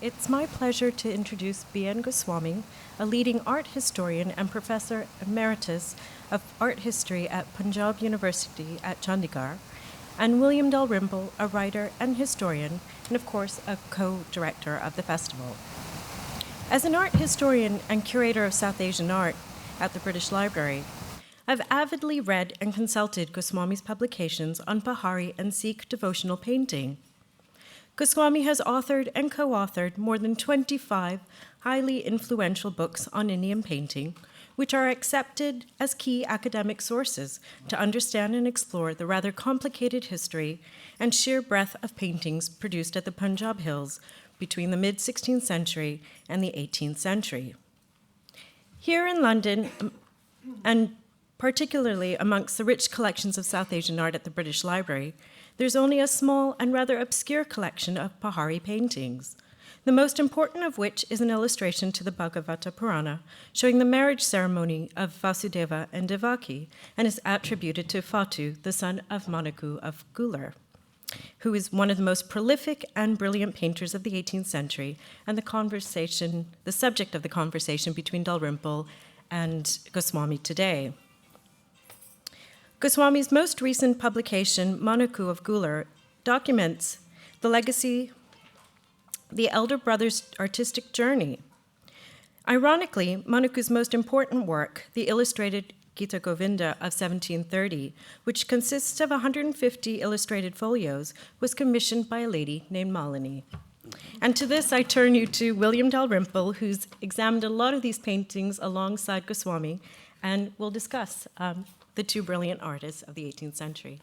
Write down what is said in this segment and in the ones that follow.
It's my pleasure to introduce B.N. Goswamy, a leading art historian and professor emeritus of art history at Punjab University at Chandigarh, and William Dalrymple, a writer and historian, and of course, a co-director of the festival. As an art historian and curator of South Asian art at the British Library, I've avidly read and consulted Goswamy's publications on Pahari and Sikh devotional painting. Goswamy has authored and co-authored more than 25 highly influential books on Indian painting, which are accepted as key academic sources to understand and explore the rather complicated history and sheer breadth of paintings produced at the Punjab Hills between the mid-16th century and the 18th century. Here in London, and particularly amongst the rich collections of South Asian art at the British Library, there's only a small and rather obscure collection of Pahari paintings, the most important of which is an illustration to the Bhagavata Purana showing the marriage ceremony of Vasudeva and Devaki and is attributed to Fatu, the son of Manaku of Guler, who is one of the most prolific and brilliant painters of the 18th century, and the subject of the conversation between Dalrymple and Goswamy today. Goswamy's most recent publication, Manaku of Guler, documents the legacy, the elder brother's artistic journey. Ironically, Manaku's most important work, the illustrated Gita Govinda of 1730, which consists of 150 illustrated folios, was commissioned by a lady named Malini. And to this, I turn you to William Dalrymple, who's examined a lot of these paintings alongside Goswamy, and will discuss the two brilliant artists of the 18th century.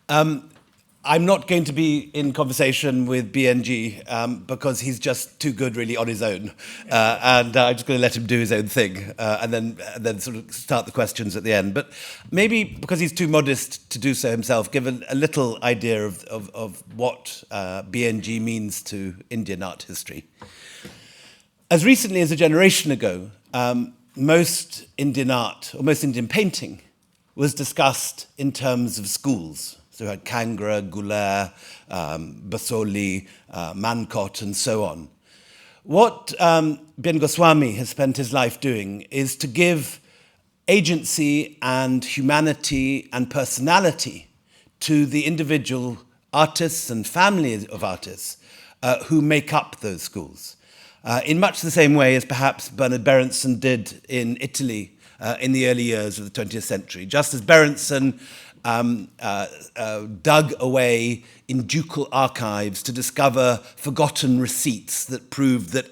I'm not going to be in conversation with BNG because he's just too good really on his own. And I'm just going to let him do his own thing and then sort of start the questions at the end. But maybe because he's too modest to do so himself, give a little idea of what BNG means to Indian art history. As recently as a generation ago, most Indian art, or most Indian painting, was discussed in terms of schools. So we had Kangra, Guler, Basoli, Mankot, and so on. What Ben Goswamy has spent his life doing is to give agency and humanity and personality to the individual artists and families of artists who make up those schools. In much the same way as perhaps Bernard Berenson did in Italy in the early years of the 20th century. Just as Berenson dug away in ducal archives to discover forgotten receipts that proved that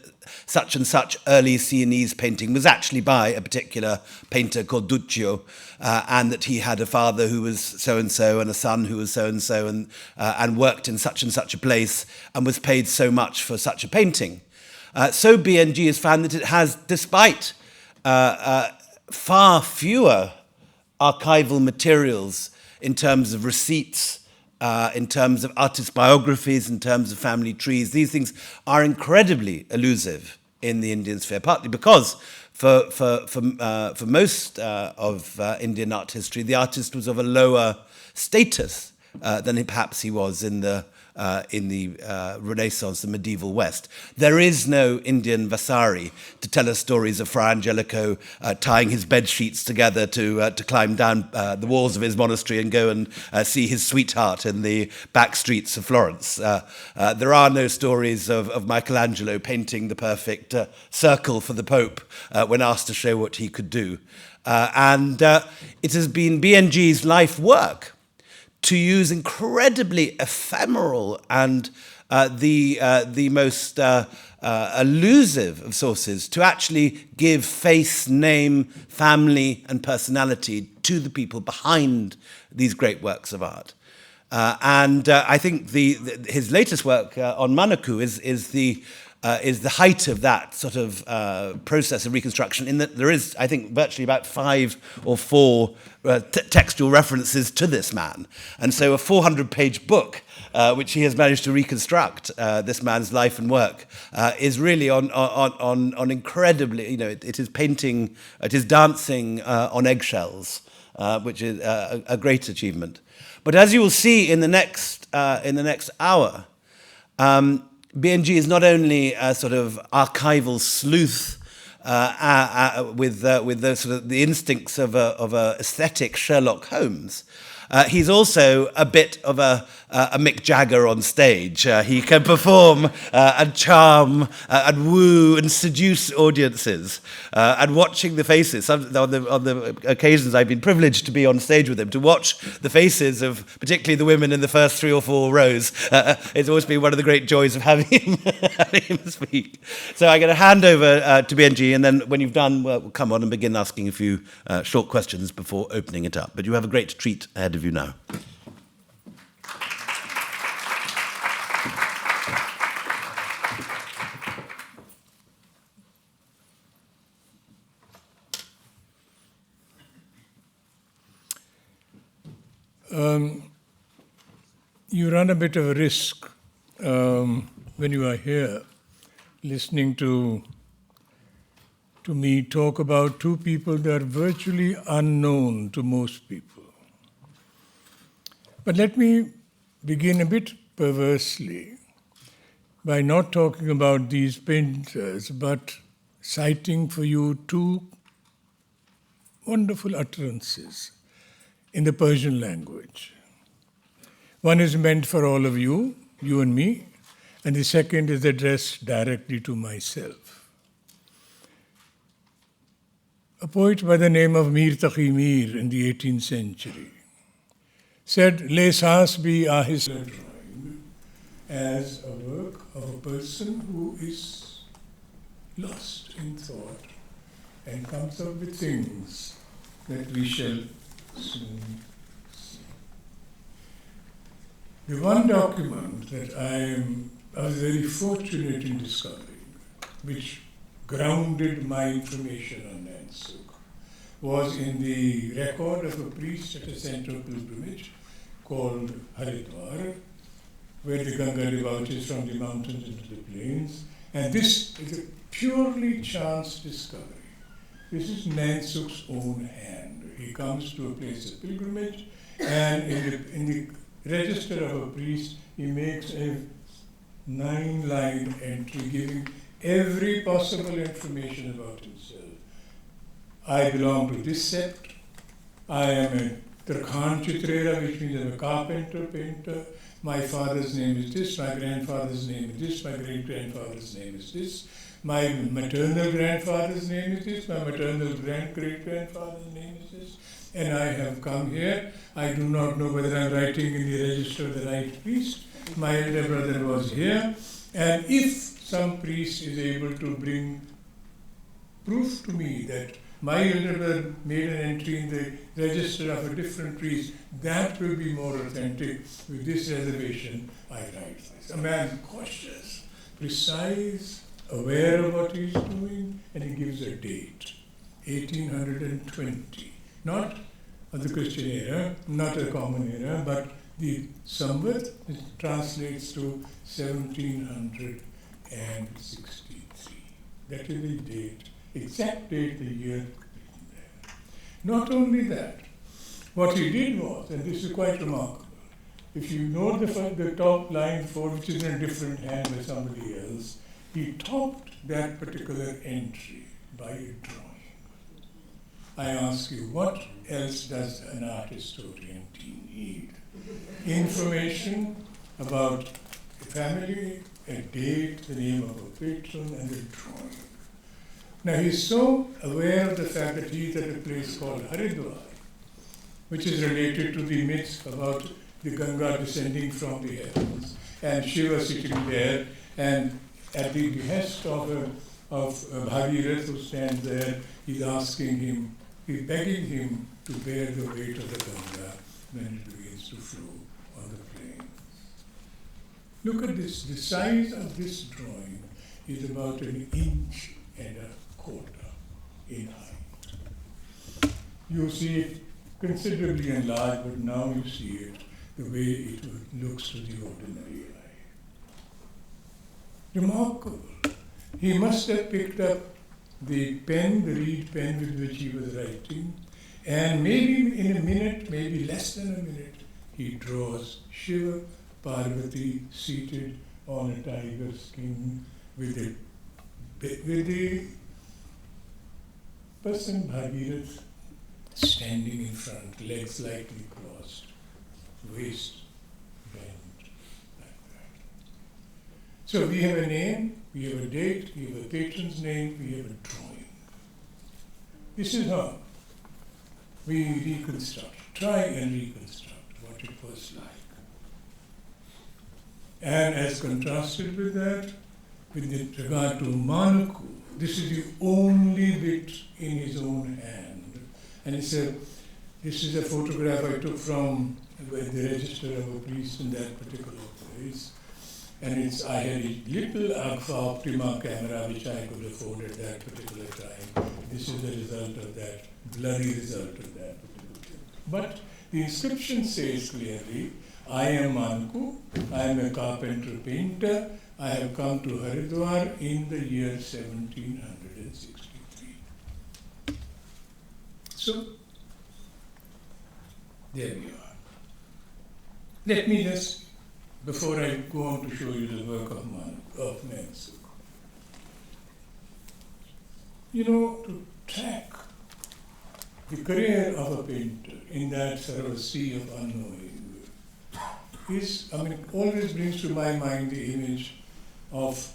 such and such early Sienese painting was actually by a particular painter called Duccio, and that he had a father who was so-and-so and a son who was so-and-so and worked in such and such a place and was paid so much for such a painting. So BNG has found that it has, despite far fewer archival materials in terms of receipts, in terms of artist biographies, in terms of family trees, these things are incredibly elusive in the Indian sphere, partly because for most of Indian art history, the artist was of a lower status than perhaps he was in the Renaissance, the medieval West. There is no Indian Vasari to tell us stories of Fra Angelico tying his bed sheets together to climb down the walls of his monastery and go and see his sweetheart in the back streets of Florence. There are no stories of Michelangelo painting the perfect circle for the Pope when asked to show what he could do. And it has been BNG's life work to use incredibly ephemeral and the most elusive of sources to actually give face, name, family, and personality to the people behind these great works of art. And I think his latest work on Manaku is the height of that sort of process of reconstruction, in that there is, I think, virtually about 5 or 4 textual references to this man. And so a 400-page book, which he has managed to reconstruct, this man's life and work, is really on incredibly, it is painting, it is dancing on eggshells. which is a great achievement. But as you will see in the next hour, BNG is not only a sort of archival sleuth with the sort of the instincts of a aesthetic Sherlock Holmes. He's also a bit of a Mick Jagger on stage. He can perform and charm and woo and seduce audiences. And watching the faces, on the occasions I've been privileged to be on stage with him, to watch the faces of particularly the women in the first 3 or 4 rows, it's always been one of the great joys of having him speak. So I'm going to hand over to BNG, and then when you've done, we'll come on and begin asking a few short questions before opening it up. But you have a great treat ahead of you now. You run a bit of a risk when you are here listening to me talk about 2 people that are virtually unknown to most people. But let me begin a bit perversely by not talking about these painters, but citing for you 2 wonderful utterances in the Persian language. One is meant for all of you, you and me, and the second is addressed directly to myself. A poet by the name of Mir Taqi Mir in the 18th century said, "Le saans bhi ahis," as a work of a person who is lost in thought and comes up with things that we shall soon see. The one document that I was very fortunate in discovering, which grounded my information on Nainsukh, was in the record of a priest at a center of pilgrimage called Haridwar, where the Ganga debouches from the mountains into the plains. And this is a purely chance discovery. This is Nainsukh's own hand. He comes to a place of pilgrimage, and in the register of a priest, he makes a 9-line entry giving every possible information about himself. I belong to this sect. I am a Tarkhan Chitrera, which means I'm a carpenter, painter. My father's name is this, my grandfather's name is this, my great-grandfather's name is this. My maternal grandfather's name is this, my maternal great-grandfather's name is this. And I have come here. I do not know whether I'm writing in the register of the right priest. My elder brother was here. And if some priest is able to bring proof to me that my elder brother made an entry in the register of a different priest, that will be more authentic. With this reservation, I write this. A man cautious, precise, aware of what he's doing, and he gives a date, 1820. Not of the Christian era, not a common era, but the Samvat translates to 1763. That is the date, exact date, the year. Not only that, what he did was, and this is quite remarkable, if you know the top line 4, which is in a different hand by somebody else, he topped that particular entry by a drawing. I ask you, what else does an art historian team need? Information about the family, a date, the name of a patron, and a drawing. Now he's so aware of the fact that he's at a place called Haridwar, which is related to the myths about the Ganga descending from the heavens, and Shiva sitting there, and at the behest of Bhagirath, who stands there, he's begging him to bear the weight of the Ganga when it begins to flow on the plains. Look at this. The size of this drawing is about 1.25 inches in height. You see it considerably enlarged, but now you see it the way it looks to the ordinary eye. Remarkable. He must have picked up the pen, the reed pen with which he was writing, And maybe in a minute, maybe less than a minute, he draws Shiva, Parvati seated on a tiger skin with the person Bhagirath standing in front, legs slightly crossed, waist bent like that. So we have a name, we have a date, we have a patron's name, we have a drawing. This is how we reconstruct, try and reconstruct what it was like. And as contrasted with that, with regard to Manaku, this is the only bit in his own hand. And this is a photograph I took from the register of a priest in that particular place. And I had a little Agfa Optima camera which I could afford at that particular time. This is the result of that, bloody result of that particular thing. But the inscription says clearly, I am Manaku, I am a carpenter painter, I have come to Haridwar in the year 1763. So, there we are. Let me just, before I go on to show you the work of Nainsukh, to track the career of a painter in that sort of sea of unknowing always brings to my mind the image of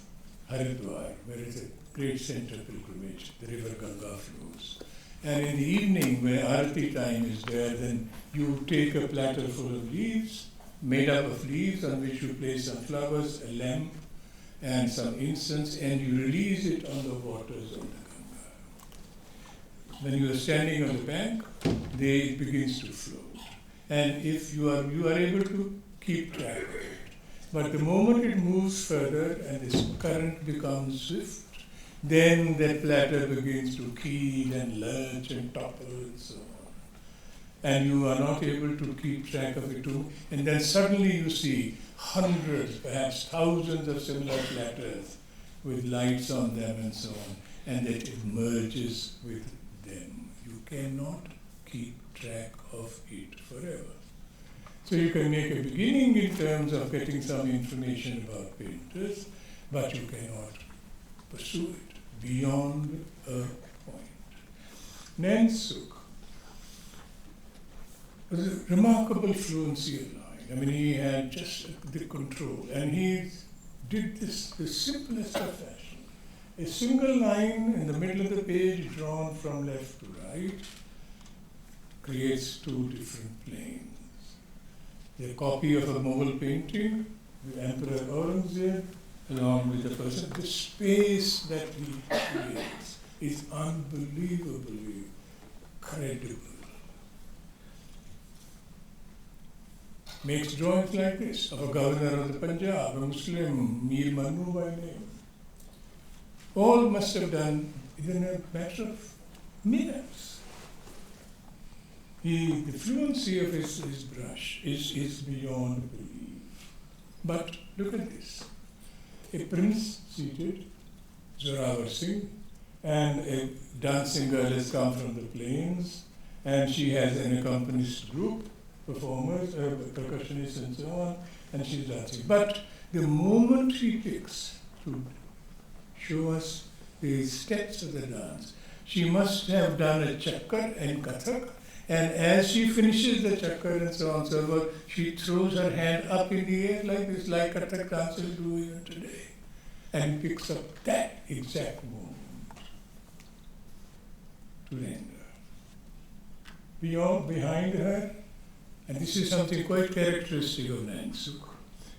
Haridwar, where it's a great center pilgrimage, the river Ganga flows. And in the evening, when Arati time is there, then you take a platter full of leaves, made up of leaves on which you place some flowers, a lamp, and some incense, and you release it on the waters of the Ganga. When you are standing on the bank, it begins to float. And if you are able to keep track of it. But the moment it moves further and this current becomes swift, then that platter begins to keel and lurch and topple and so on. And you are not able to keep track of it too. And then suddenly you see hundreds, perhaps thousands of similar platters with lights on them and so on. And that it merges with them. You cannot keep track of it forever. So you can make a beginning in terms of getting some information about painters, but you cannot pursue it beyond a point. Nainsukh was a remarkable fluency of line. He had just the control, and he did this the simplest of fashion. A single line in the middle of the page drawn from left to right creates two different planes. A copy of a Mughal painting, the Emperor Aurangzeb, along with the person. The space that he creates is unbelievably credible. Makes drawings like this of a governor of the Punjab, a Muslim, Mir Manu by name. All must have done within a matter of minutes. The fluency of his brush is beyond belief. But look at this. A prince seated, Zorawar Singh, and a dancing girl has come from the plains, and she has an accompanist group, performers, percussionists and so on, and she's dancing. But the moment she picks to show us the steps of the dance, she must have done a chakkar and kathak, and as she finishes the chakkar and so on and so forth, she throws her hand up in the air like this, like kathak dancers do even today, and picks up that exact moment to render. Behind her, and this is something quite characteristic of Nainsukh,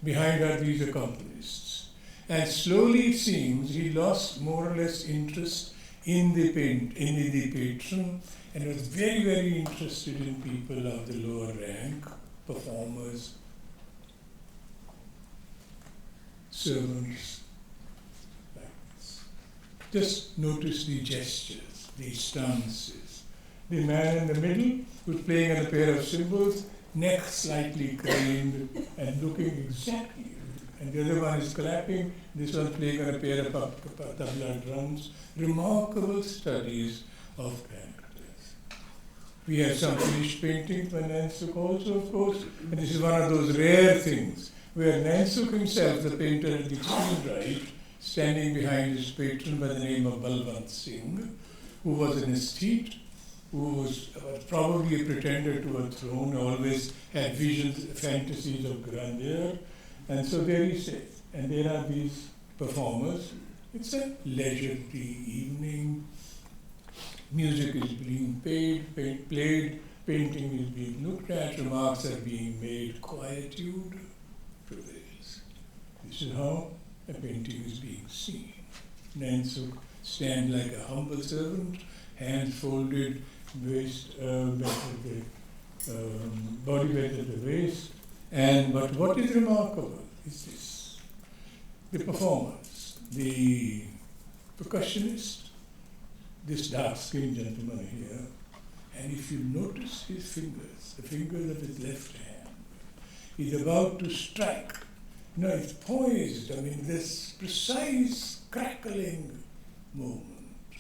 behind her these accompanists. And slowly it seems he lost more or less interest in the patron, and was very, very interested in people of the lower rank, performers, servants, like this. Just notice the gestures, the stances. The man in the middle who's playing on a pair of cymbals, neck slightly craned and looking exactly. And the other one is clapping, this one playing on a pair of tabla drums. Remarkable studies of characters. We have some finished paintings by Nainsukh also, of course, and this is one of those rare things where Nainsukh himself, the painter at the extreme right, standing behind his patron by the name of Balwant Singh, who was an aesthete, who was probably a pretender to a throne, always had visions, fantasies of grandeur, and so there he sits. And there are these performers. It's a leisurely evening. Music is being played, painting is being looked at, remarks are being made, quietude prevails. This is how a painting is being seen. Nainsukh stands like a humble servant, hands folded, waist bent at the body bent at the waist. But what is remarkable is this: the performers, the percussionist, this dark-skinned gentleman here, and if you notice his fingers, the fingers of his left hand, he's about to strike. No, it's poised. I mean, this precise crackling moment.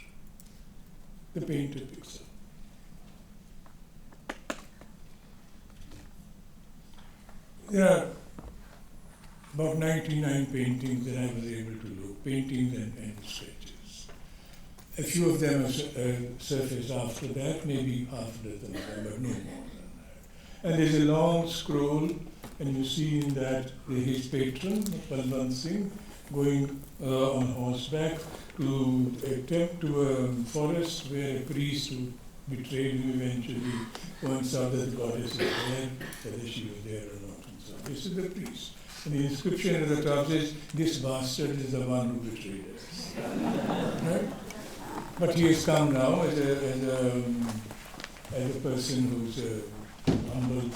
The painter picks up. There are about 99 paintings that I was able to look, paintings and sketches. A few of them surfaced after that, maybe half a dozen of them, but no more than that. And there's a long scroll, and you see in that his patron, Balwant Singh, going on horseback to attempt to a forest where a priest who betrayed him eventually points out that the goddess is there, whether she was there or not. And so this is the priest. And the inscription at the top says, "This bastard is the one who betrayed us." Right? But he has come now as a person who's a humble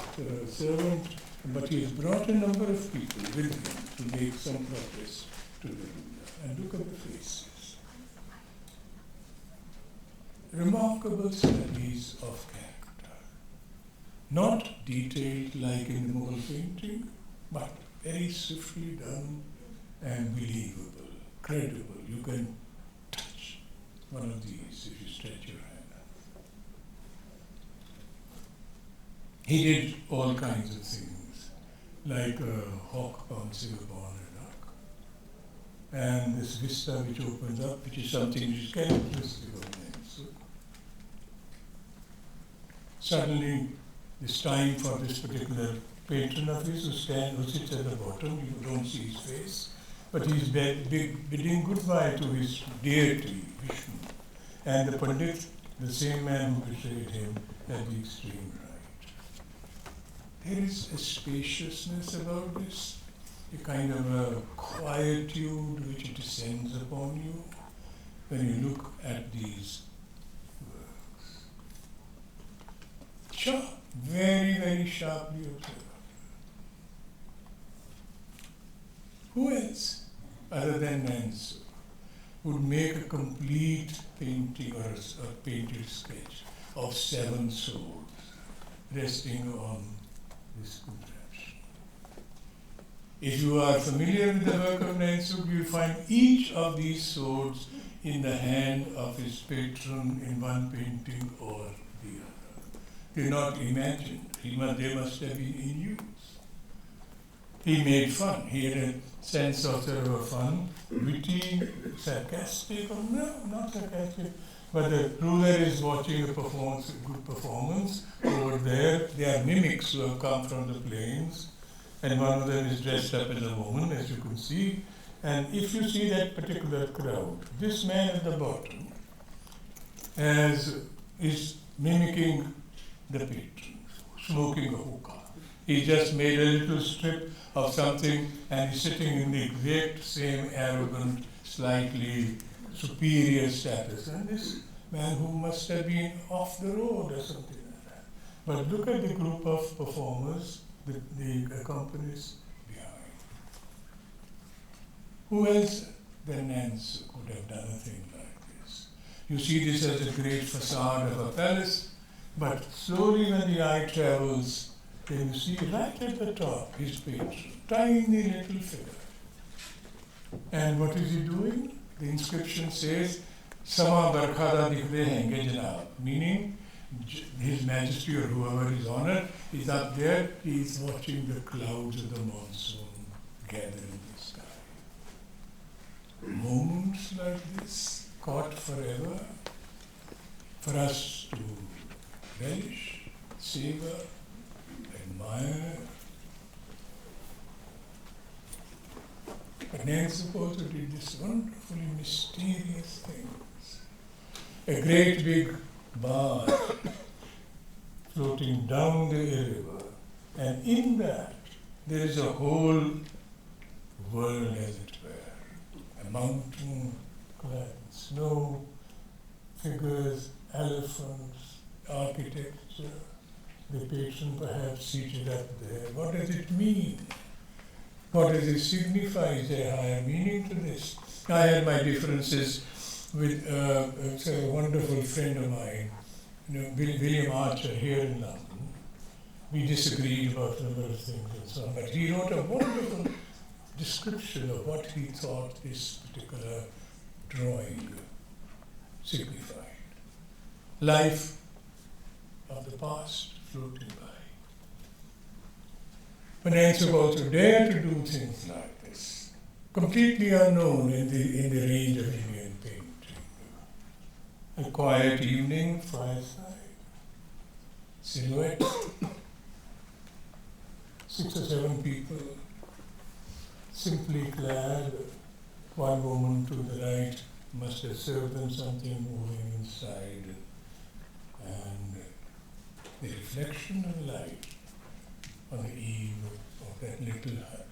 servant, but he has brought a number of people with him to make some progress to the Buddha. And look at the faces. Remarkable studies of character. Not detailed like in the Mughal painting, but very swiftly done and believable, credible. You can touch one of these if you stretch your hand out. He did all kinds of things, like a hawk bouncing upon a duck, and this vista which opens up, which is something which is characteristic of Nainsukh. Suddenly, this time for this particular patron of his who sits at the bottom, you don't see his face, but he's bidding goodbye to his deity, Vishnu, and the Pandit, the same man who betrayed him, at the extreme right. There is a spaciousness about this, a kind of a quietude which descends upon you when you look at these works. Sharp, very, very sharply observed. Who else, other than Nainsukh, would make a complete painting or a painted sketch of 7 swords resting on this contraption? If you are familiar with the work of Nainsukh, you will find each of these swords in the hand of his patron in one painting or the other. They're not imagined. They must have been in use. He made fun. He had a sense of sort of a fun, witty, sarcastic, or no, not sarcastic, but the ruler is watching a good performance over there. They are mimics who have come from the plains, and one of them is dressed up as a woman, as you can see. And if you see that particular crowd, this man at the bottom is mimicking the patron, smoking a hookah. He just made a little strip of something and he's sitting in the exact same arrogant, slightly superior status. And this man who must have been off the road or something like that. But look at the group of performers, the accompanies behind. Who else than Nainsukh could have done a thing like this? You see this as a great facade of a palace, but slowly when the eye travels, then you see right at the top his patron, tiny little figure. And what is he doing? The inscription says, Sama barkhada dikhde henge janab, meaning His Majesty or whoever is honored is up there, he is watching the clouds of the monsoon gather in the sky. Moments like this, caught forever, for us to relish, savor, admire. But Nainsukh also did this wonderfully mysterious things. A great big barge floating down the river, and in that there is a whole world, as it were. A mountain clad in snow, figures, elephants, architecture, the patron perhaps seated up there. What does it mean? What does it signify? Is there a higher meaning to this? I had my differences with a wonderful friend of mine, William Archer, here in London. We disagreed about a number of things and so on, but he wrote a wonderful description of what he thought this particular drawing signified. Life of the past floating by. But Nainsukh also dared to do things like this, completely unknown in the range of Indian painting. A quiet evening, fireside, silhouette, 6 or 7 people, simply clad. One woman to the right must have served them something moving inside, and the reflection of light on the eve of that little hut.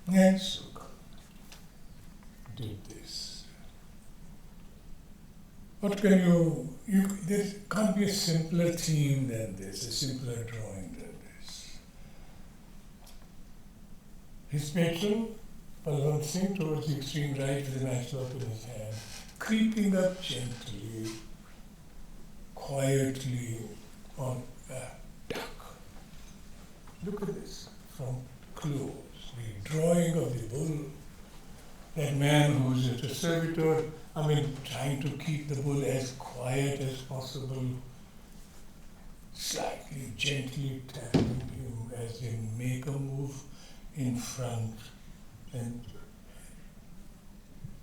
Nainsukh did this. What can there can't be a simpler theme than this, a simpler drawing than this. His patron, Balwant Singh, towards the extreme right with a matchlock in his hand, creeping up gently, quietly on a duck. Look at this from close. The drawing of the bull, that man who's a servitor, trying to keep the bull as quiet as possible, slightly, gently tapping him as they make a move in front, and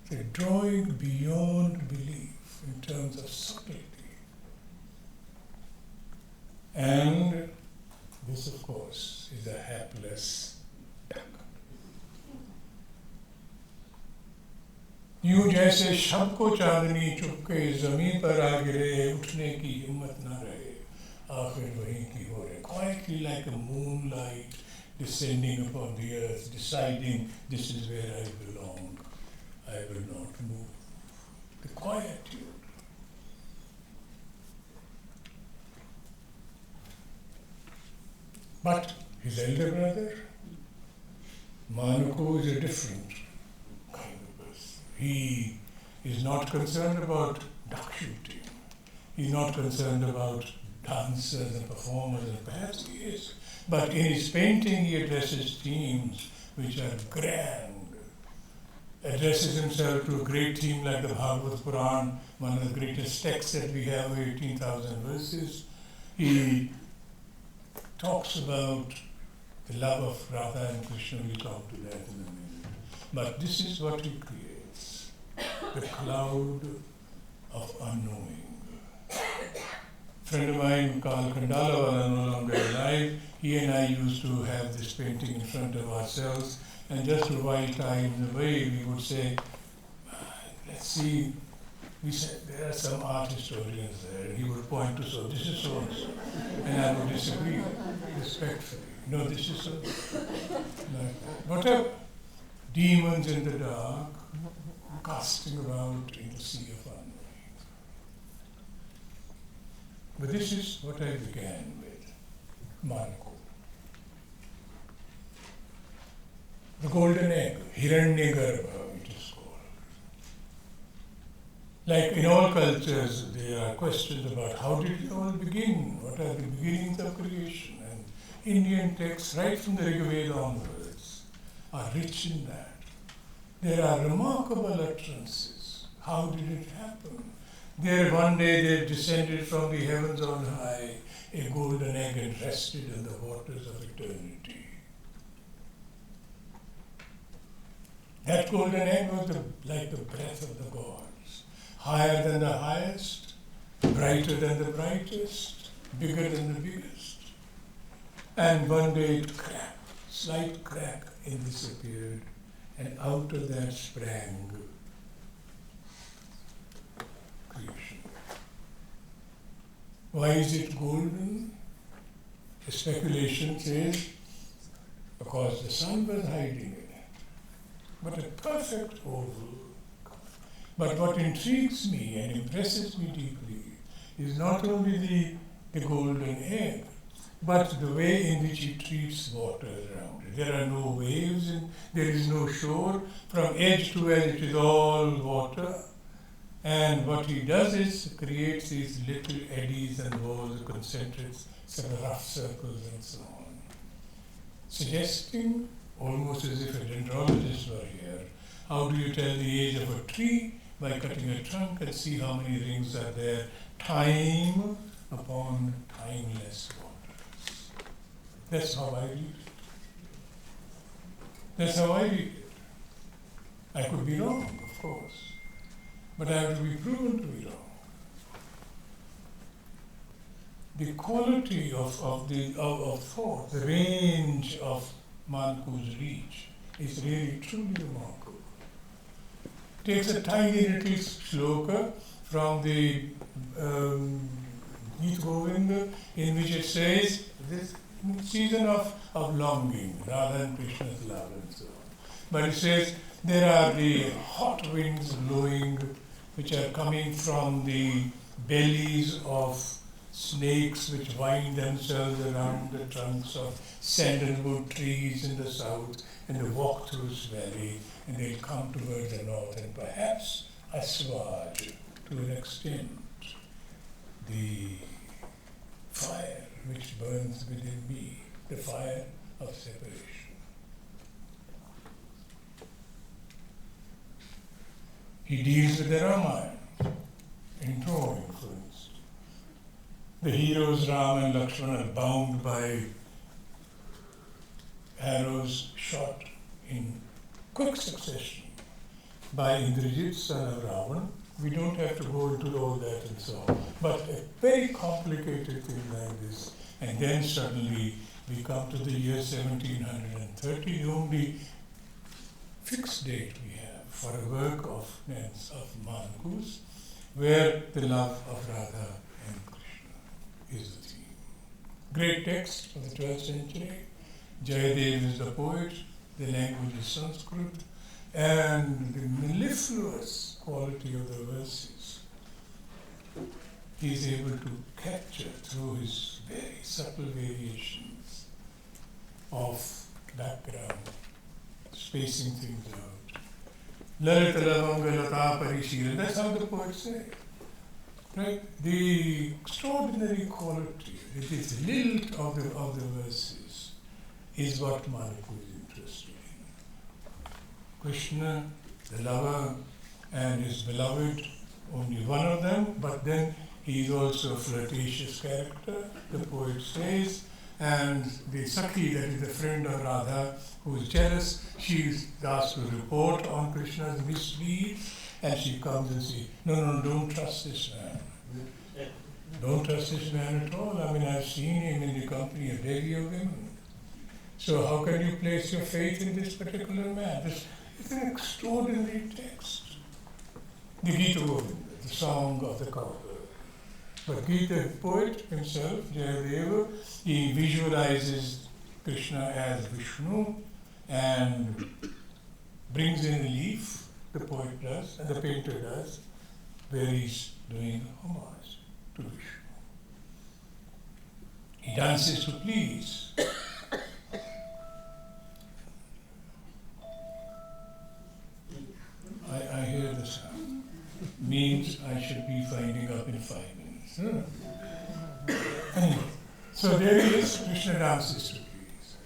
the drawing beyond belief in terms of subtlety. And this, of course, is a hapless duck. यूं जैसे शब को चांदनी चुपके जमीन पर आ गिरे, उठने की हिम्मत न रहे, आखिर वहीं की हो रहे. Quietly like a moonlight descending upon the earth, deciding this is where I belong. I will not move. The quietude. But his elder brother, Manaku, is a different kind of person. He is not concerned about duck shooting. He's not concerned about dancers and performers, and perhaps he is. But in his painting, he addresses themes which are grand. Addresses himself to a great theme like the Bhagavad Puran, one of the greatest texts that we have, 18,000 verses. He talks about the love of Radha and Krishna. We'll come to that in a minute. But this is what he creates, the cloud of unknowing. A friend of mine, Karl Kandalawala, no longer alive, he and I used to have this painting in front of ourselves, and just to while time away, we would say, let's see. We said, there are some art historians there, and he would point to, so this is so and so. And I would disagree respectfully. No, this is so. Whatever. Demons in the dark, casting about in the sea of unknowing. But this is what I began with, Manaku. The golden egg, Hiranyagarbha, it is called. Like in all cultures, there are questions about how did it all begin? What are the beginnings of creation? And Indian texts, right from the Rig Veda onwards, are rich in that. There are remarkable utterances How did it happen? There one day there descended from the heavens on high a golden egg and rested in the waters of eternity. That golden egg was like the breath of the gods, higher than the highest, brighter than the brightest, bigger than the biggest. And one day it cracked, slight crack, and disappeared, and out of that sprang creation. Why is it golden? The speculation says because the sun was hiding it. But a perfect oval. But what intrigues me and impresses me deeply is not only the golden egg, but the way in which he treats water around it. There are no waves, and there is no shore. From edge to edge it is all water. And what he does is creates these little eddies and walls, concentric sort of rough circles and so on. Suggesting, almost as if a dendrologist were here, how do you tell the age of a tree? By cutting a trunk and see how many rings are there, time upon timeless waters. That's how I read it. That's how I read it. I could be wrong, of course, but I have to be proven to be wrong. The quality of thought, the range of Manaku's reach is really truly remarkable. Takes a tiny little shloka from the Geet Govinda, in which it says this season of longing rather than Krishna's love and so on. But it says there are the hot winds blowing which are coming from the bellies of snakes which wind themselves around the trunks of sandalwood trees in the south, and they walk through this valley, and they'll come towards the north, and perhaps assuage to an extent the fire which burns within me, the fire of separation. He deals with the Ramayana in drawing, for instance. The heroes Ram and Lakshmana are bound by arrows shot in quick succession by Indrajit, son of Ravan. We don't have to go into all that and so on. But a very complicated thing like this, and then suddenly we come to the year 1730, the only fixed date we have for a work of Manaku's, where the love of Radha and Krishna is the theme. Great text of the 12th century. Jayadev is the poet, the language is Sanskrit, and the mellifluous quality of the verses he is able to capture through his very subtle variations of background, spacing things out. Lalita lavanga lata parishila, that's how the poets say. Right? The extraordinary quality, this lilt of the verses, is what Manaku is interested in. Krishna, the lover, and his beloved, only one of them, but then he is also a flirtatious character, the poet says, and the Sakhi, that is the friend of Radha, who is jealous, she is asked to report on Krishna's misdeeds, and she comes and says, no, don't trust this man. Don't trust this man at all. I mean, I've seen him in the company of bevy of women. So how can you place your faith in this particular man? This is an extraordinary text. The Gita Govinda, the song of the cowbird. But Gita, poet himself, Jayadeva, he visualizes Krishna as Vishnu and brings in a leaf, the poet does, and the painter does, where he's doing homage to Vishnu. He dances to please. I hear the sound. Means I should be finding up in 5 minutes. Anyway, so there he is, Krishna dances to please.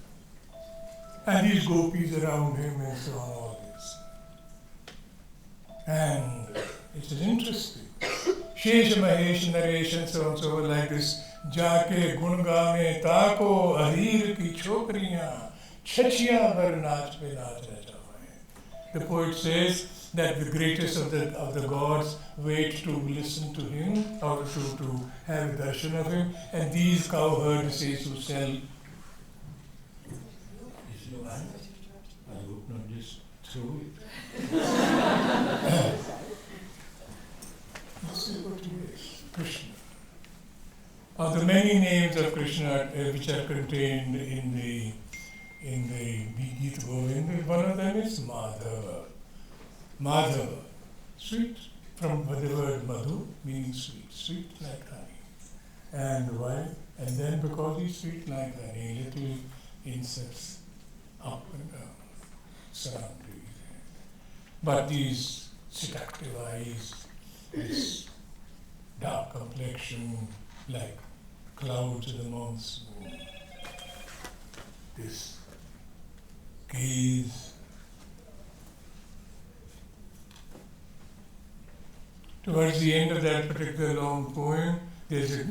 And these gopis around him and so on, all this. And It is interesting. Shesh Mahesh narration, so and so like this. Jaake Gungame Tako Ahir ki chokriyan Chachiya bar naach pe naach raja hai. The poet says that the greatest of the gods wait to listen to him or to have a darshan of him, and these cowherds who sell. I hope not just throw it. This is what he is, Krishna. Of the many names of Krishna which are contained in the Gita Govinda, one of them is Madhava. Madhava, sweet, from the word madhu, meaning sweet, sweet like honey. And why? And then because he's sweet like honey, little insects up and down surround him. But these seductive eyes, this dark complexion like clouds in the monsoon, this gaze. Towards the end of that particular long poem, there's the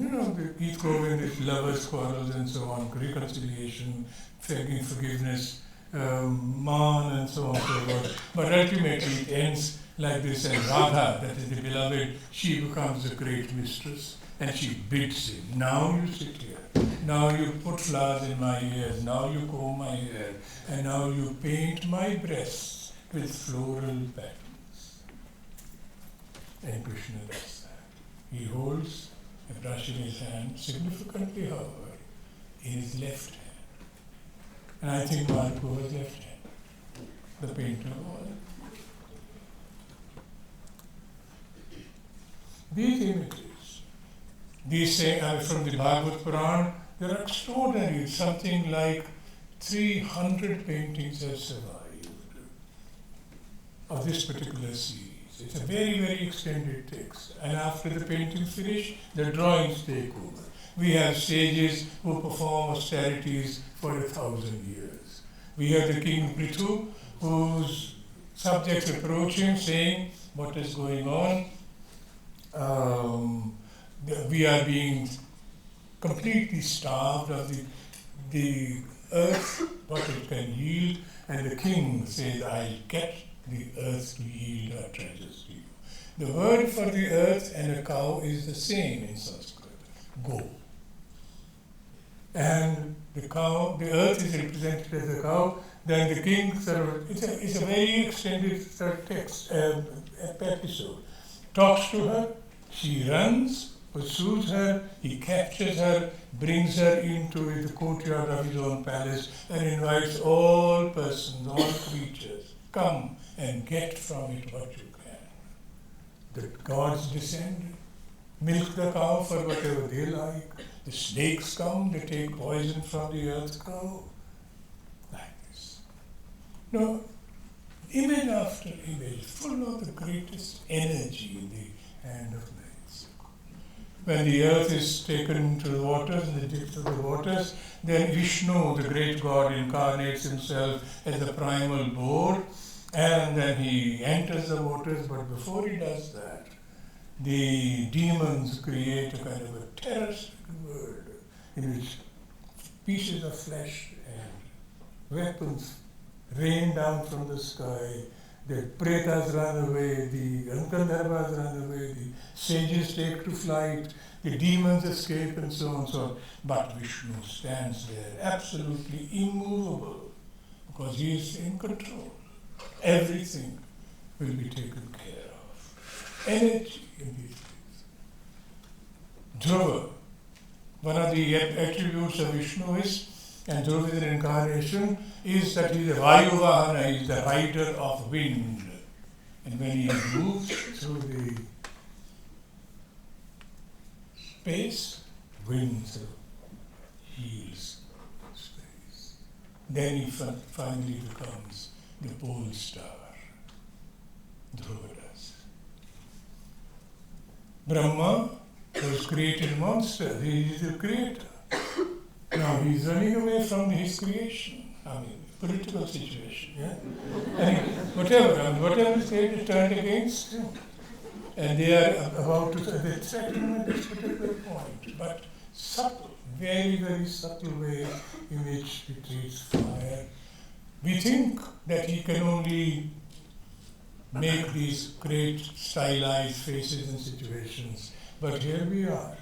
Gita Govinda, lovers' quarrels and so on, reconciliation, forgiveness, man and so on and so forth. But ultimately it ends like this, and Radha, that is the beloved, she becomes a great mistress, and she bids him, now you sit here, now you put flowers in my ears, now you comb my hair, and now you paint my breasts with floral patterns. And Krishna does that. He holds a brush in his hand, significantly however, in his left hand. And I think Manaku was left hand, the painter was. These images, these say from the Bhagavad Puran, they are extraordinary. Something like 300 paintings have survived of this particular series. It's a very, very extended text. And after the paintings finish, the drawings take over. We have sages who perform austerities for 1,000 years. We have the King Prithu, whose subjects approach him saying, what is going on? We are being completely starved of the earth, what it can yield, and the king says, I'll get the earth to yield her treasures to you. The word for the earth and a cow is the same in Sanskrit, go. And the earth is represented as a cow, then the king it's a very extended text, episode. Talks to her, she runs, pursues her, he captures her, brings her into the courtyard of his own palace and invites all persons, all creatures, come and get from it what you can. The gods descend, milk the cow for whatever they like. The snakes come, they take poison from the earth cow. Like this. Now, image after image, full of the greatest energy in the hand of Nainsukh. When the earth is taken to the waters, in the depths of the waters, then Vishnu, the great god, incarnates himself as the primal boar, and then he enters the waters, but before he does that, the demons create a kind of a terror-stricken world in which pieces of flesh and weapons rain down from the sky. The pretas run away, the Gandharvas run away, the sages take to flight, the demons escape, and so on and so on. But Vishnu stands there absolutely immovable because he is in control. Everything will be taken care of. Energy in these things. Dhruva, one of the attributes of Vishnu is, and Dhruva is an incarnation, is that he is a Vayuvahana, he is the rider of wind. And when he moves through the space, wind heals space. Then he finally becomes the pole star. Dhruva does. Brahma was created monster. He is the creator. Now he is running away from his creation. I mean, political situation. Yeah? And whatever is turned against him. and they are about to, they're threatening at this particular point, but subtle, very, very subtle way in which he treats fire. We think that he can only make these great stylized faces and situations, but here we are.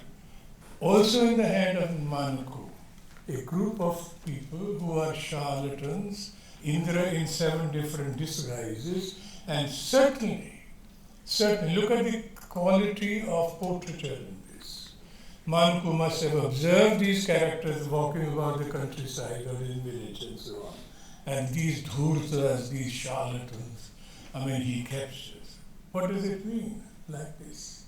Also in the hand of Manaku, a group of people who are charlatans, Indra in 7 different disguises, and certainly, look at the quality of portraiture in this. Manaku must have observed these characters walking about the countryside or in village and so on. And these dhurtas, these charlatans, he captures. What does it mean like this?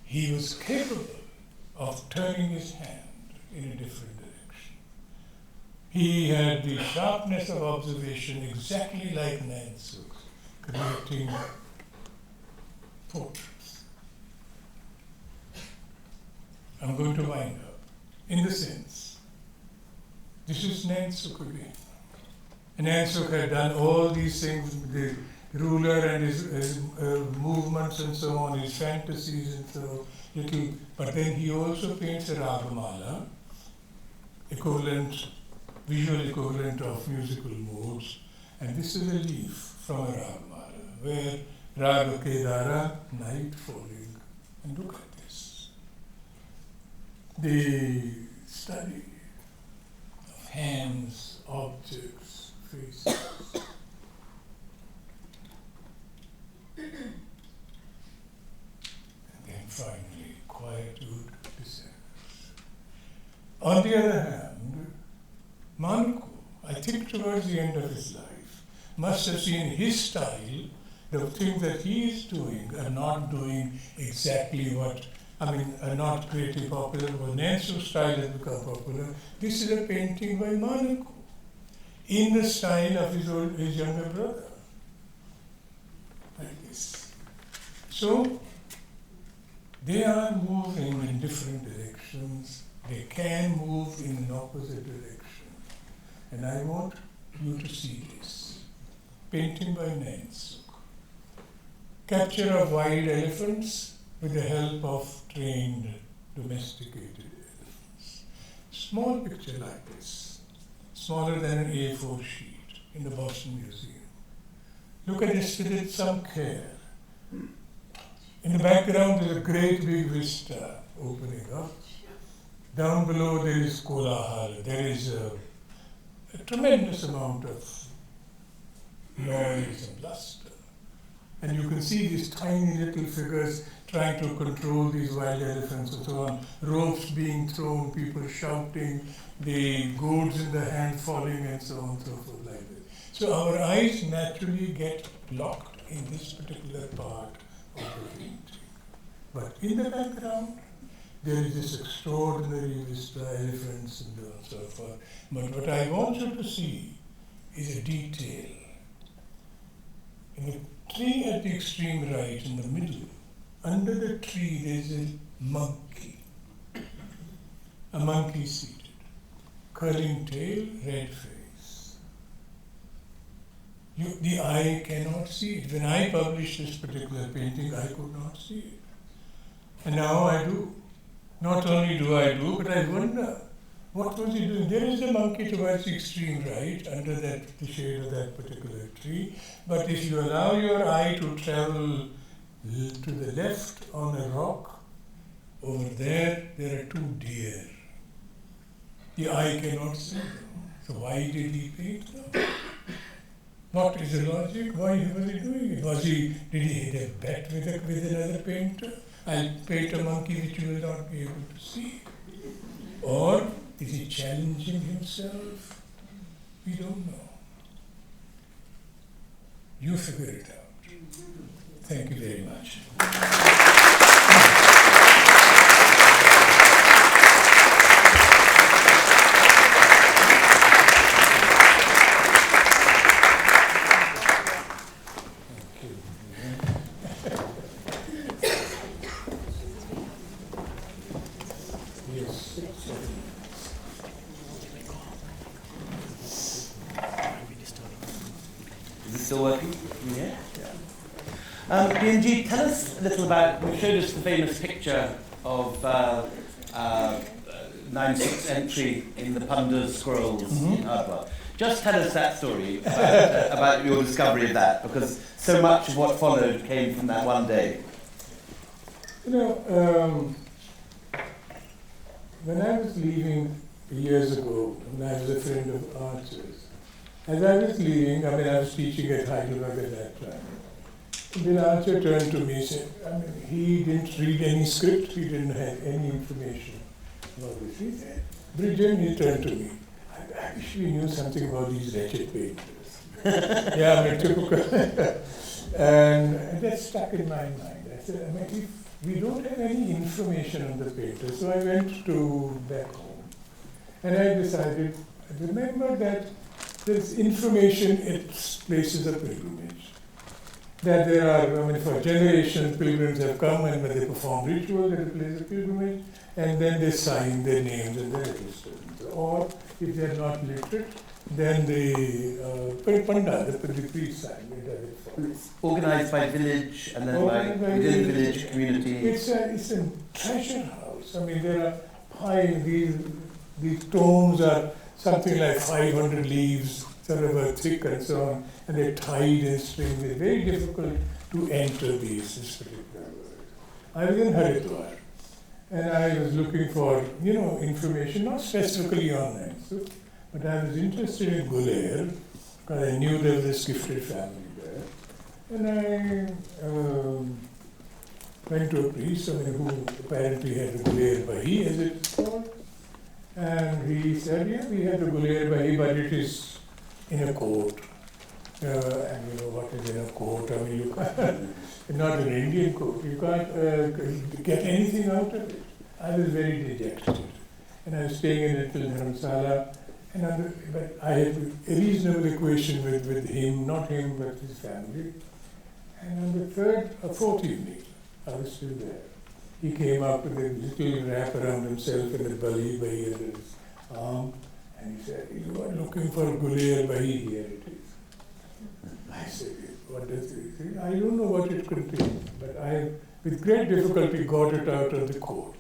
He was capable of turning his hand in a different direction. He had the sharpness of observation exactly like Nainsukh, creating portraits. I'm going to wind up. In the sense, this is Nainsukh again. And Nainsukh had done all these things with the ruler and his movements and so on, his fantasies and so little. But then he also paints a ragamala, visual equivalent of musical modes. And this is a leaf from a ragamala, where Raga Kedara, night falling. And look at this. The study of hands, objects, faces. And then finally, quietude descends. On the other hand, Manaku, I think towards the end of his life, must have seen his style, the things that he is doing are not doing exactly what, are not greatly popular, but Nainsukh's style has become popular. This is a painting by Manaku, in the style of his younger brother. Like this. So, they are moving in different directions. They can move in an opposite direction. And I want you to see this. Painting by Nainsukh. Capture of wild elephants with the help of trained, domesticated elephants. Small picture like this, smaller than an A4 sheet in the Boston Museum. Look at this with some care. In the background there's a great big vista opening up. Down below there is Kolahal. There is a tremendous amount of noise and bluster. And you can see these tiny little figures trying to control these wild elephants and so on. Ropes being thrown, people shouting, the gourds in the hand falling and so on and so forth like this. So our eyes naturally get locked in this particular part of the painting. But in the background, there is this extraordinary vista, elephants and so forth. But what I want you to see is a detail. In the tree at the extreme right, in the middle, under the tree there is a monkey. A monkey seated. Curling tail, red face. The eye cannot see it. When I published this particular painting, I could not see it. And now I do. Not only do I do, but I wonder, what was he doing? There is a monkey towards the extreme right, under the shade of that particular tree. But if you allow your eye to travel to the left on a rock, over there are 2 deer. The eye cannot see them. So why did he paint them? What is the logic? Why was he doing it? Did he hit a bet with another painter? I'll paint a monkey which you will not be able to see. Or is he challenging himself? We don't know. You figure it out. Thank you very much. Is it still working? Yeah. BNG, tell us a little about, you showed us the famous picture of Nainsukh's entry in the Panda scrolls in Hardwar. Just tell us that story about your discovery of that, because so much of what followed came from that one day. You know, when I was leaving years ago, when I was a friend of Archer's, as I was leaving, I was teaching at Heidelberg at that time. Bill Archer turned to me and said, he didn't read any script, he didn't have any information about this. He said, Bridget, he turned to me, I wish we knew something about these wretched painters. Typical. And that stuck in my mind. I said, if we don't have any information on the painters, so I went to back home. And I decided, remember that there's information at places of pilgrimage. That there are, for generations, pilgrims have come and when they perform rituals at a place of pilgrimage, and then they sign their names and their registrants. Or if they are not literate, then the Panda, the priest sign. It's organized by village and then within the village community. It's a treasure house. There are piles, these tomes are something like 500 leaves, sort of thick and so on, and they're tied in strings. It's very difficult to enter this particular word. I was in Haridwar, and I was looking for, information, not specifically on Nainsukh, but I was interested in Guler, because I knew there was this gifted family there. And I went to a priest, who apparently had the Guler Bahi, as it's called. And he said, we have the Guler Bahi, but it is in a court. And what is in a court? You can't, not an Indian court. You can't get anything out of it. I was very dejected. And I was staying in a little dharamsala. But I had a reasonable equation with him, not him, but his family. And on the third or fourth evening, I was still there. He came up with a little wrap around himself and a Bali Bahi under his arm. And he said, you are looking for Guler Bahi, here it is. I said, what does it say? I don't know what it contains, but I, with great difficulty, got it out of the court.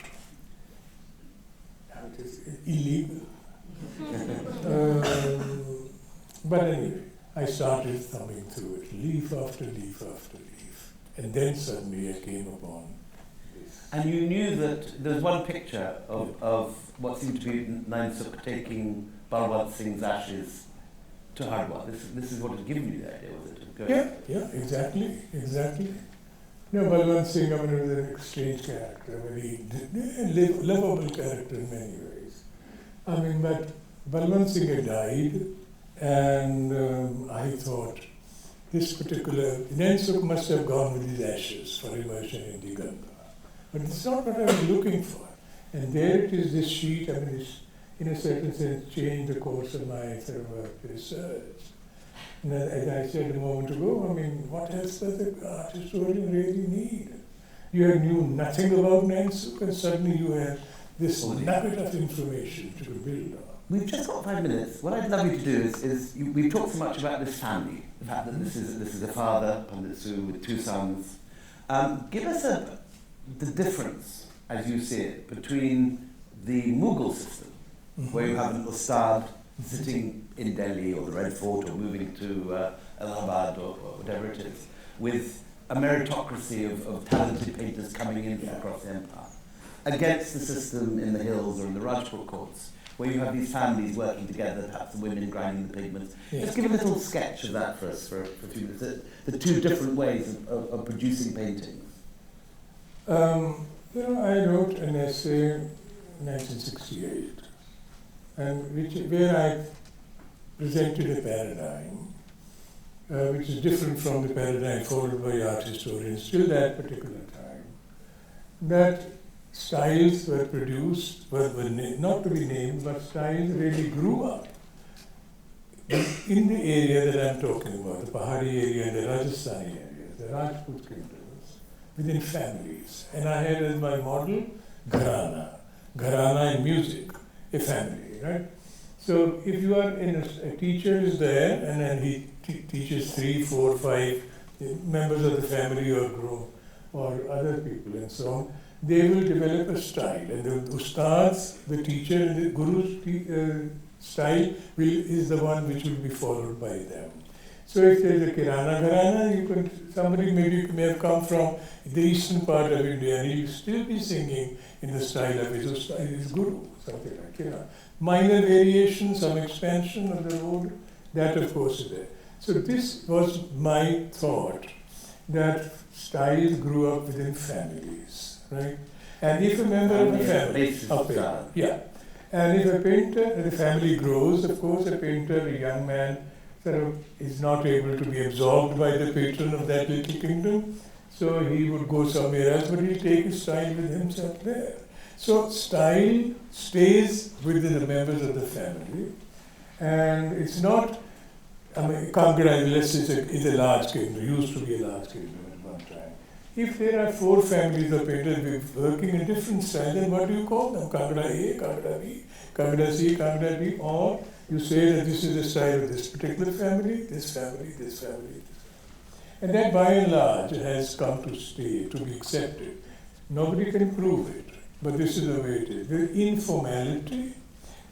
Now it is illegal. But anyway, I started thumbing through it, leaf after leaf after leaf. And then suddenly I came upon this. And you knew that there was one picture of what seemed to be Nainsukh taking Balwant Singh's ashes to Hardwar. This is what had given you the idea, was it? Yeah, exactly. No, Balwant Singh, was an strange character, a very lovable character in many ways. But Balwant Singh had died, and I thought this particular Nainsukh must have gone with his ashes for immersion in the Ganga. But it's not what I was looking for. And there it is, this sheet, it's, in a certain sense, changed the course of my sort of research. And as I said a moment ago, what else does the art historian really need? You knew nothing about Nainsukh, and suddenly you have this nugget of information to build on. We've just got 5 minutes. What I'd love you to do is we've talked so much about this family, the fact that this is a father, Panditsu, with 2 sons. Give us the difference, as you see it, between the Mughal system, where you have an Ustad sitting in Delhi or the Red Fort or moving to Allahabad or whatever it is, with a meritocracy of talented painters coming in from across the empire, against the system in the hills or in the Rajput courts, where you have these families working together, perhaps the women grinding the pigments. Yes. Just give a little sketch of that for us for a few minutes, the 2 different ways of producing paintings. I wrote an essay in 1968, where I presented a paradigm, which is different from the paradigm followed by art historians till that particular time, that styles were produced, were not to be named, but styles really grew up in the area that I'm talking about, the Pahari area and the Rajasthani area, the Rajput kingdoms, within families. And I had as my model Gharana in music, a family, right? So if you are a teacher is there, and then he teaches 3, 4, 5 members of the family or other people and so on, they will develop a style. And the ustads, the teacher, and the guru's style is the one which will be followed by them. So if there's a Kirana Gharana, somebody maybe may have come from the eastern part of India and he'll still be singing in the style of his guru, something like Kirana. Minor variations, some expansion of the road, that of course is there. So this was my thought, that styles grew up within families, right? And if a member of the family, and if a painter, the family grows, of course, a painter, a young man, sort of is not able to be absorbed by the patron of that little kingdom, so he would go somewhere else, but he'll take his style with himself there. So style stays within the members of the family, and it's not, Kangra, let's say, is a large kingdom, used to be a large kingdom at one time. If there are 4 families of painters working in different styles, then what do you call them? Kangra A, Kangra B, Kangra C, Kangra D, or you say that this is the style of this particular family, this family, this family, this family. And that by and large has come to stay, to be accepted. Nobody can prove it, but this is the way it is. The informality,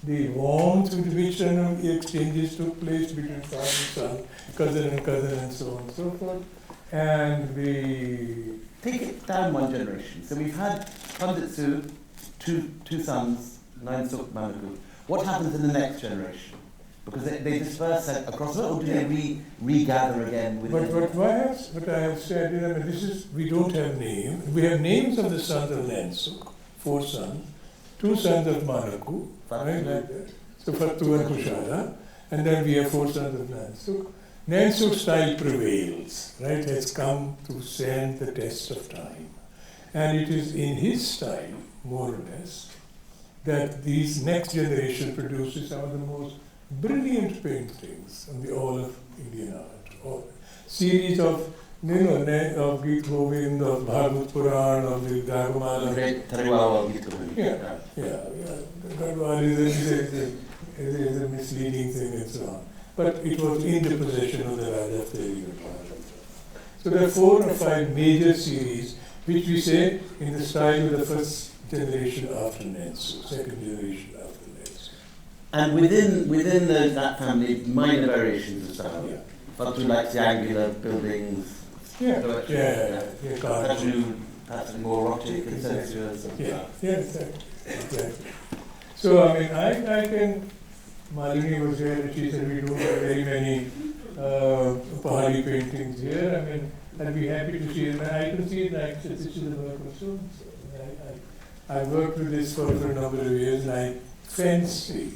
the warmth with which exchanges took place between father and son, cousin and so on and so forth. And the... Take it down one generation. So we've had Panditsu, two sons, Nainsukh and Manaku. What happens in the next generation? Because they disperse across the world, or do they regather again? What I have said is, this is, we don't have names. We have names of the sons of Nainsukh, 4 sons, 2 sons of Manaku, right, like that. So Fattu and Kushara, and then we have 4 sons of Nainsukh. Nainsukh style prevails, right, has come to stand the test of time. And it is in his style, more or less, that these next generation produces some of the most brilliant paintings on the all of Indian art. Or series of, of Geet Govind, of Bhagavad Puran, of the Gargamala. Gargamala is a misleading thing and so on. But it was in the possession of the Raja Teri. So there are 4 or 5 major series which we say in the style of the first generation after Nainsukh, second generation after Nainsukh. And within that family, minor variations of style. Yeah. Fattu likes the angular buildings. That's more erotic and sensuous. Exactly. So I can. Malini was here and she said we don't have very many Pahari paintings here. I'd be happy to see it. I can see it like this is the work of so. I worked with this for a number of years, and I fancy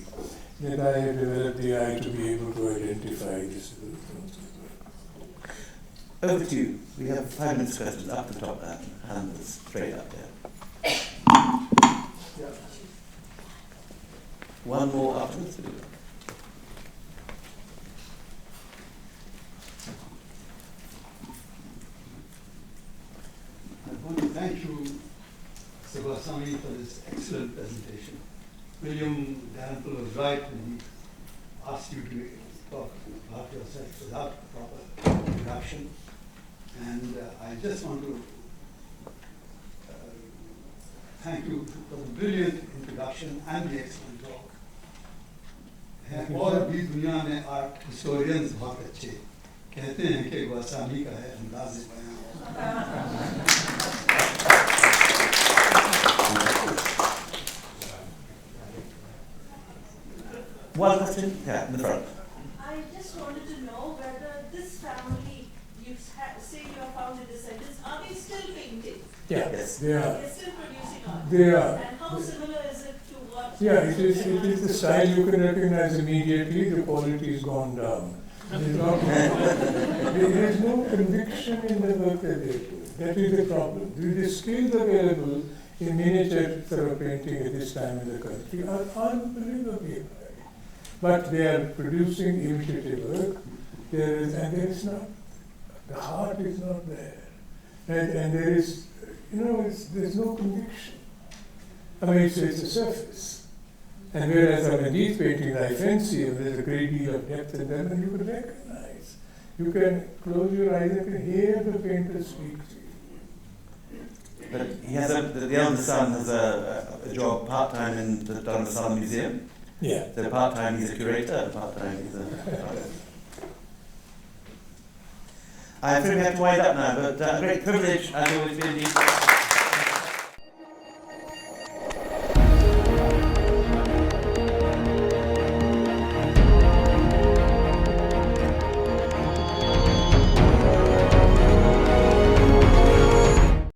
that I have developed the eye to be able to identify this. Over to you. We have 5 minutes questions up the top there, and straight up there. One more afterwards. I want to thank you, Mr. Goswamy, for this excellent presentation. William Dalrymple was right when he asked you to talk about yourself without proper introduction. And I just want to thank you for the brilliant introduction and the excellent talk. और भी दुनिया में art historians बहुत अच्छे कहते हैं कि गोस्वामी का है अंदाज़ बयां। One question, yeah, in the front. I just wanted to know whether this family, you say you have found the descendants, are they still painting? Yes, they are. They're still producing art? They are. And how similar is it to what? Yeah, it is the style you can recognize immediately. The quality has gone down. There is no conviction in the work that they do. That is the problem. The skills available in miniature sort of painting at this time in the country are unbelievably high. But they are producing imitative work. There is not, the heart is not there. And there is, there's no conviction. It's a surface. And whereas these paintings I fancy, there's a great deal of depth in them, and you could recognize. You can close your eyes and can hear the painter speak to you. But he has the eldest son has a job part-time in the Dharamsala Museum. Yeah. So part-time he's a curator, part-time he's a artist. I'm afraid we have to wind up now, but great privilege as always been indeed.